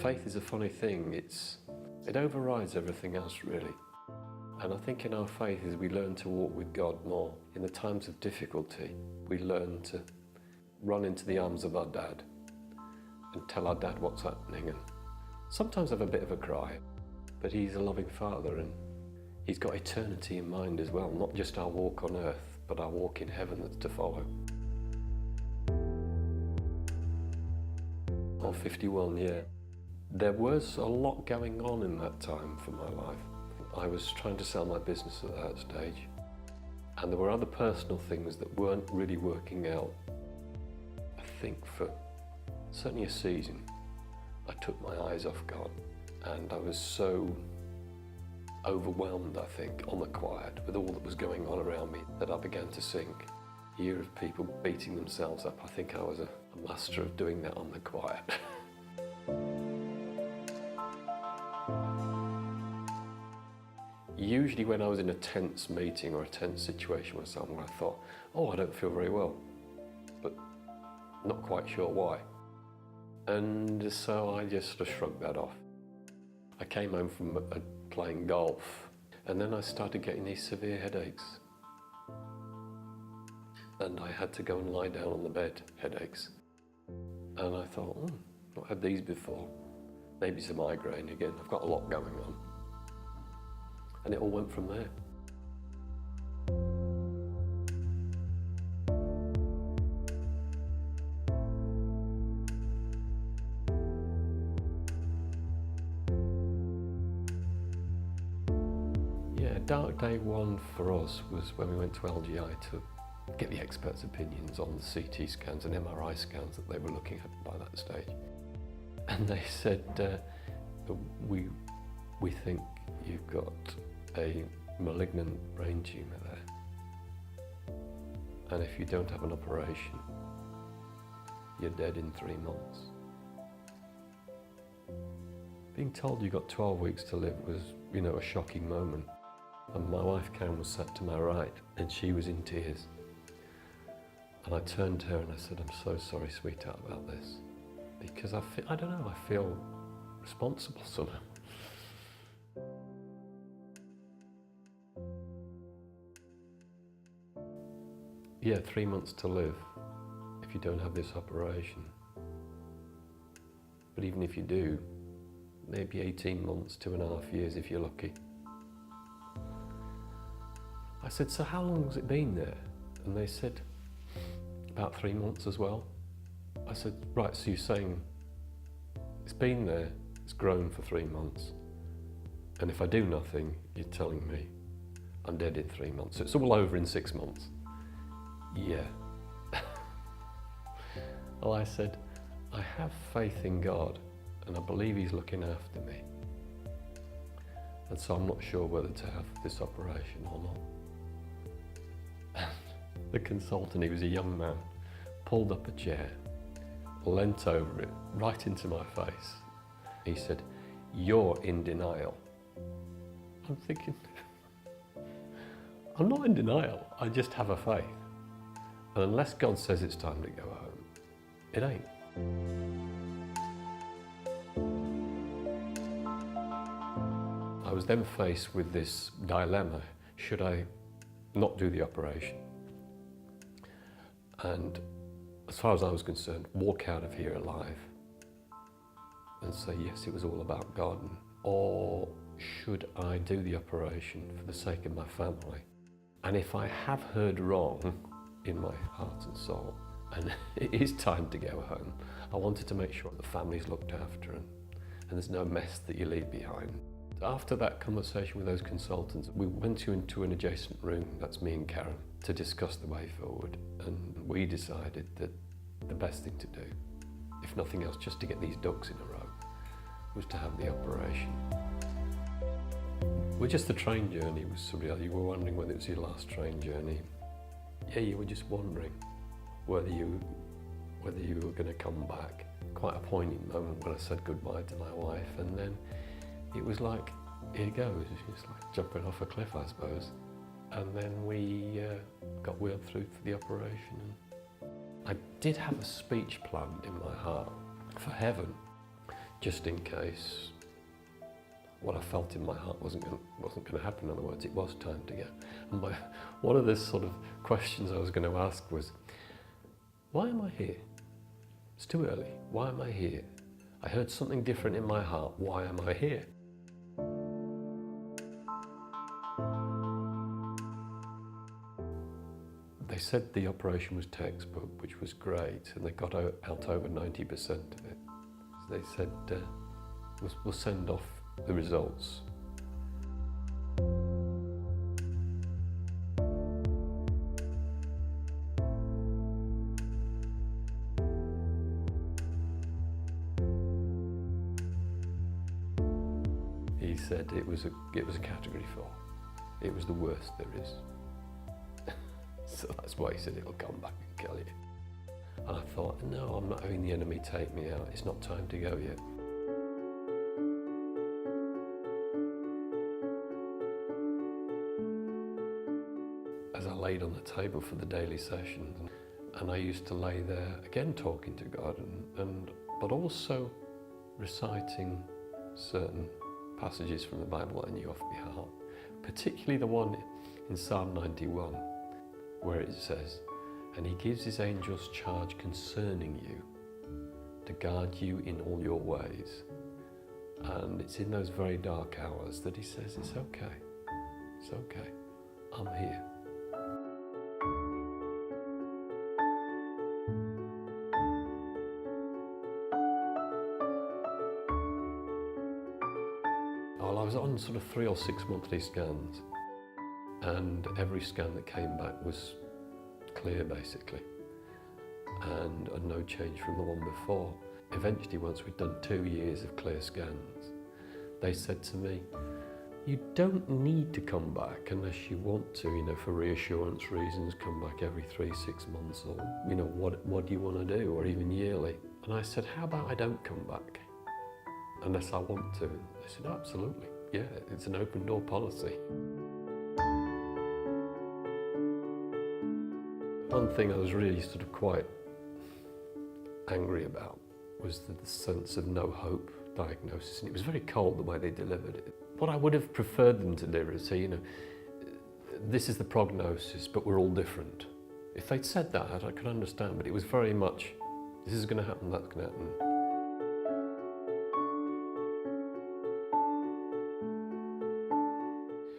Faith is a funny thing. It overrides everything else, really. And I think in our faith, as we learn to walk with God more, in the times of difficulty, we learn to run into the arms of our dad and tell our dad what's happening, and sometimes have a bit of a cry. But he's a loving father, and he's got eternity in mind as well, not just our walk on earth, but our walk in heaven that's to follow. I'm 51, yeah. There was a lot going on in that time for my life. I was trying to sell my business at that stage, and there were other personal things that weren't really working out. I think for certainly a season, I took my eyes off God, and I was so overwhelmed, I think, on the quiet with all that was going on around me that I began to sink. Hear of people beating themselves up. I think I was a master of doing that on the quiet. Usually when I was in a tense meeting or a tense situation with someone, I thought, oh, I don't feel very well, but not quite sure why. And so I just sort of shrugged that off. I came home from playing golf, and then I started getting these severe headaches. And I had to go and lie down on the bed, headaches. And I thought, not had these before. Maybe it's a migraine again. I've got a lot going on. And it all went from there. Yeah, dark day one for us was when we went to LGI to get the experts' opinions on the CT scans and MRI scans that they were looking at by that stage. And they said, we think you've got a malignant brain tumour there, and if you don't have an operation, you're dead in 3 months. Being told you got 12 weeks to live was, a shocking moment. And my wife Karen was sat to my right, and she was in tears. And I turned to her and I said, I'm so sorry, sweetheart, about this. Because I feel responsible somehow. Yeah, 3 months to live if you don't have this operation. But even if you do, maybe 18 months, 2.5 years if you're lucky. I said, so how long has it been there? And they said, about 3 months as well. I said, right, so you're saying it's been there, it's grown for 3 months, and if I do nothing, you're telling me I'm dead in 3 months. So it's all over in 6 months. Yeah. Well, I said, I have faith in God, and I believe He's looking after me. And so I'm not sure whether to have this operation or not. The consultant, he was a young man, pulled up a chair, leant over it, right into my face. He said, you're in denial. I'm thinking, I'm not in denial, I just have a faith. And unless God says it's time to go home, it ain't. I was then faced with this dilemma. Should I not do the operation? And as far as I was concerned, walk out of here alive and say, yes, it was all about God. Or should I do the operation for the sake of my family? And if I have heard wrong in my heart and soul, and it is time to go home, I wanted to make sure the family's looked after and there's no mess that you leave behind. After that conversation with those consultants, we went into an adjacent room, that's me and Karen, to discuss the way forward. And we decided that the best thing to do, if nothing else, just to get these ducks in a row, was to have the operation. Well, just the train journey was surreal. You were wondering whether it was your last train journey. Yeah, you were just wondering whether you were going to come back. Quite a poignant moment when I said goodbye to my wife, and then it was like, here goes. It's like jumping off a cliff, I suppose. And then we got wheeled through for the operation. I did have a speech planned in my heart for heaven. just in case what I felt in my heart wasn't going to happen. In other words, it was time to go. And one of the sort of questions I was going to ask was, why am I here? It's too early. Why am I here? I heard something different in my heart. Why am I here? They said the operation was textbook, which was great, and they got out over 90% of it. So they said, we'll send off the results. He said it was a category 4. It was the worst there is. So that's why he said it'll come back and kill you. And I thought, no, I'm not having the enemy take me out. It's not time to go yet. As I laid on the table for the daily sessions, and I used to lay there again talking to God, but also reciting certain passages from the Bible that I knew off by heart, particularly the one in Psalm 91, where it says, "And he gives his angels charge concerning you, to guard you in all your ways." And it's in those very dark hours that he says, it's okay, I'm here. Well, I was on sort of 3 or 6 monthly scans, and every scan that came back was clear, basically, and no change from the one before. Eventually, once we'd done 2 years of clear scans, they said to me, "You don't need to come back unless you want to, for reassurance reasons, come back every 3-6 months, or, what do you want to do, or even yearly." And I said, "How about I don't come back unless I want to?" They said, "Absolutely, yeah, it's an open door policy." One thing I was really sort of quite angry about was the sense of no hope diagnosis, and it was very cold the way they delivered it. What I would have preferred them to do is say, this is the prognosis, but we're all different. If they'd said that, I could understand, but it was very much, this is going to happen, that's going to happen.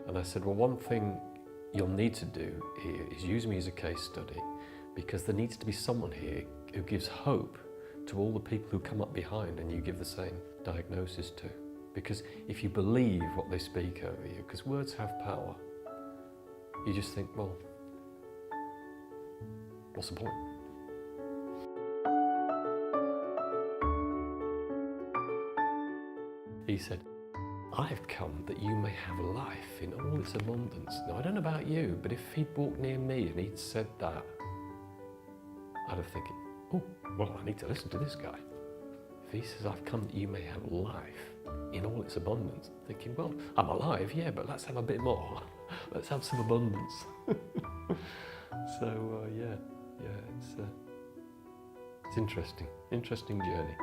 And I said, well, one thing you'll need to do here is use me as a case study, because there needs to be someone here who gives hope to all the people who come up behind and you give the same diagnosis to. Because if you believe what they speak over you, because words have power, you just think, well, what's the point? He said, "I've come that you may have life in all its abundance." Now, I don't know about you, but if he'd walked near me and he'd said that, I'd have thinking, oh, well, I need to listen to this guy. If he says, "I've come that you may have life in all its abundance," thinking, well, I'm alive, yeah, but let's have a bit more. Let's have some abundance. So, yeah, it's interesting journey.